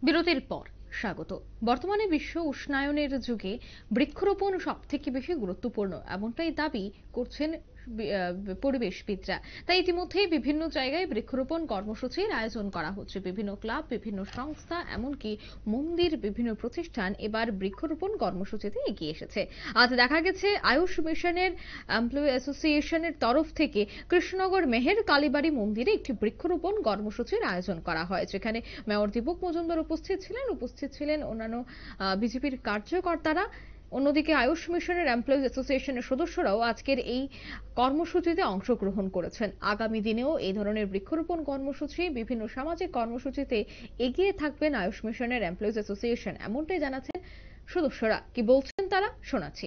বিরতির পর স্বাগত। বর্তমানে বিশ্ব উষ্ণায়নের যুগে বৃক্ষরোপণ সবথেকে বেশি গুরুত্বপূর্ণ, এমনটাই দাবি করছেন পরিবেশবিদরা। তাই ইতিমধ্যেই বিভিন্ন জায়গায় বৃক্ষরোপণ কর্মসূচির আয়োজন করা হচ্ছে। বিভিন্ন ক্লাব, বিভিন্ন সংস্থা, এমনকি মন্দির, বিভিন্ন প্রতিষ্ঠান এবার বৃক্ষরোপণ কর্মসূচিতে এগিয়ে এসেছে। আজ দেখা গেছে আয়ুষ মিশনের এমপ্লয়ি অ্যাসোসিয়েশনের তরফ থেকে কৃষ্ণনগর মেহের কালীবাড়ি মন্দিরে একটি বৃক্ষরোপণ কর্মসূচির আয়োজন করা হয়, যেখানে মেয়র দীপক মজুমদার উপস্থিত ছিলেন অন্যান্য বিজেপির কার্যকর্তারা। অন্যদিকে আয়ুষ মিশনের এমপ্লয়িজ অ্যাসোসিয়েশনের সদস্যরাও আজকের এই কর্মসূচিতে অংশগ্রহণ করেছেন। আগামী দিনেও এই ধরনের বৃক্ষরোপণ কর্মসূচি, বিভিন্ন সামাজিক কর্মসূচিতে এগিয়ে থাকবেন আয়ুষ মিশনের এমপ্লয়িজ অ্যাসোসিয়েশন, এমনটাই জানাচ্ছেন সদস্যরা। কি বলছেন তারা, শোনাচ্ছি।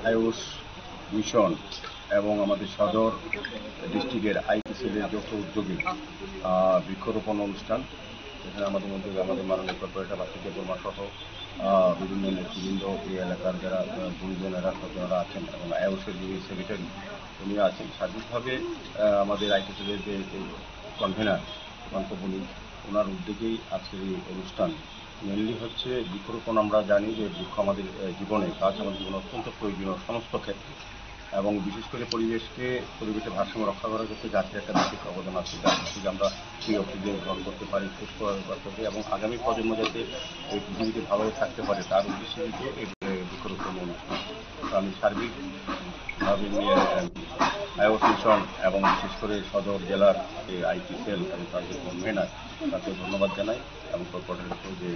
আয়ুষ মিশন এবং আমাদের সদর ডিস্ট্রিক্টের আইটিসিএলের যৌথ উদ্যোগে বৃক্ষরোপণ অনুষ্ঠান, এখানে আমাদের মধ্যে আমাদের মাননীয় কর্পোরেটর বার্ষিক বর্মা সহ বিভিন্ন নেতৃবৃন্দ, এই এলাকার যারা গুরুজনেরা সজ্জনেরা আছেন এবং আয়ুষের যিনি সেক্রেটারি উনি আছেন। সার্বিকভাবে আমাদের আইটিসিএলের যে কনভেনার মন্তব্যনী, ওনার উদ্যোগেই আজকের এই অনুষ্ঠান। মেনলি হচ্ছে বৃক্ষরোপণ। আমরা জানি যে বৃক্ষ আমাদের জীবনে, গাছ আমাদের জীবনে অত্যন্ত প্রয়োজনীয় সমস্ত ক্ষেত্রে, এবং বিশেষ করে পরিবেশের ভারসাম্য রক্ষা করার ক্ষেত্রে গাছের একটা বিশেষ অবদান আছে। গাছ থেকে আমরা সেই অক্সিজেন গ্রহণ করতে পারি, সুস্থভাবে করতে পারি, এবং আগামী প্রজন্ম যাতে এই পৃথিবীতে ভালোভাবে থাকতে পারে তার উদ্দেশ্যে কিন্তু এই বৃক্ষরোপণ অনুষ্ঠান। তো আমি সার্বিকভাবে আয়ুষ মিশন এবং বিশেষ করে সদর জেলার যে আইটি সেল এবং তাদের কনভেনার, তাকে ধন্যবাদ জানাই, এবং কর্পোরেটর যে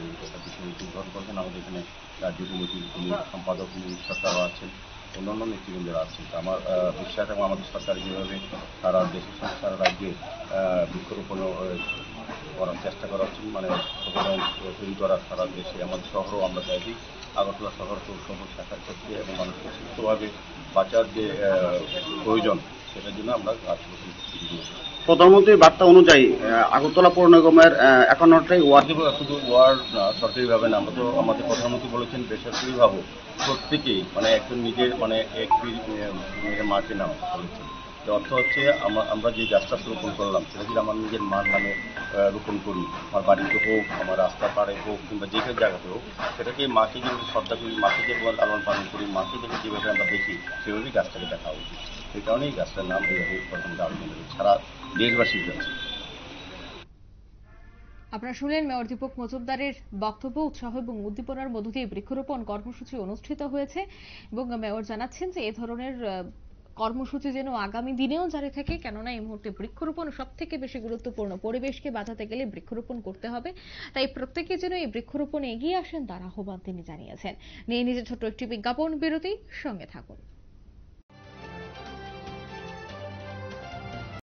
বিষয়টি গ্রহণ করছেন। আমাদের এখানে রাজ্য কমিটির সম্পাদক সরকারও আছেন, অন্যান্য নেতৃবৃন্দরা আছেন। আমার বিশ্বাস এবং আমাদের সরকার যেভাবে সারা দেশে সারা রাজ্যে বৃক্ষরোপণ করার চেষ্টা করা হচ্ছে, মানে সচেতন তৈরি করার সারা দেশে, আমাদের শহরও আমরা চাইছি আগরতলা শহরকে সবুজ থাকার ক্ষেত্রে এবং মানুষকে সুস্থভাবে বাঁচার যে প্রয়োজন, সেটার জন্য আমরা গাছ রোপণ করতে দিয়েছি। প্রধানমন্ত্রীর বার্তা অনুযায়ী আগরতলা পৌর নিগমের 51টাই ওয়ার্ড, শুধু ওয়ার্ড সরকারিভাবে না, আমরা তো আমাদের প্রধানমন্ত্রী বলেছেন বেসরকারিভাবে প্রত্যেকেই, মানে একজন নিজের এক মাকে নাম বলেছেন। অর্থ হচ্ছে আমরা যে গাছটা রোপণ করলাম সেটা যদি আমার নিজের মার নামে রোপণ করি, আমার বাড়িতে হোক, আমার রাস্তার পাড়ে হোক, কিংবা যে কোনো জায়গাতে হোক, সেটাকে মাকে যেভাবে শ্রদ্ধা করি, মাকে যেভাবে লালন পালন করি, মাকে যেভাবে আমরা দেখি, সেভাবেই গাছটাকে দেখা উচিত। সেই কারণেই গাছটার নাম এইভাবে প্রথমে আলোচনা করি সারা দেশবাসীর কাছে। আপনারা শুনলেন মেয়র দীপক মজুমদারের বক্তব্য। উৎসাহ এবং উদ্দীপনার মধ্য দিয়ে বৃক্ষরোপণ কর্মসূচি অনুষ্ঠিত হয়েছে এবং মেয়র জানাচ্ছেন যে এ ধরনের কর্মসূচি যেন আগামী দিনেও জারি থাকে, কেননা এই মুহূর্তে বৃক্ষরোপণ সব থেকে বেশি গুরুত্বপূর্ণ। পরিবেশকে বাঁচাতে গেলে বৃক্ষরোপণ করতে হবে, তাই প্রত্যেকে যেন এই বৃক্ষরোপণে এগিয়ে আসেন তার আহ্বান তিনি জানিয়েছেন। নিয়ে নিজের ছোট্ট একটি বিজ্ঞাপন বিরতি, সঙ্গে থাকুন।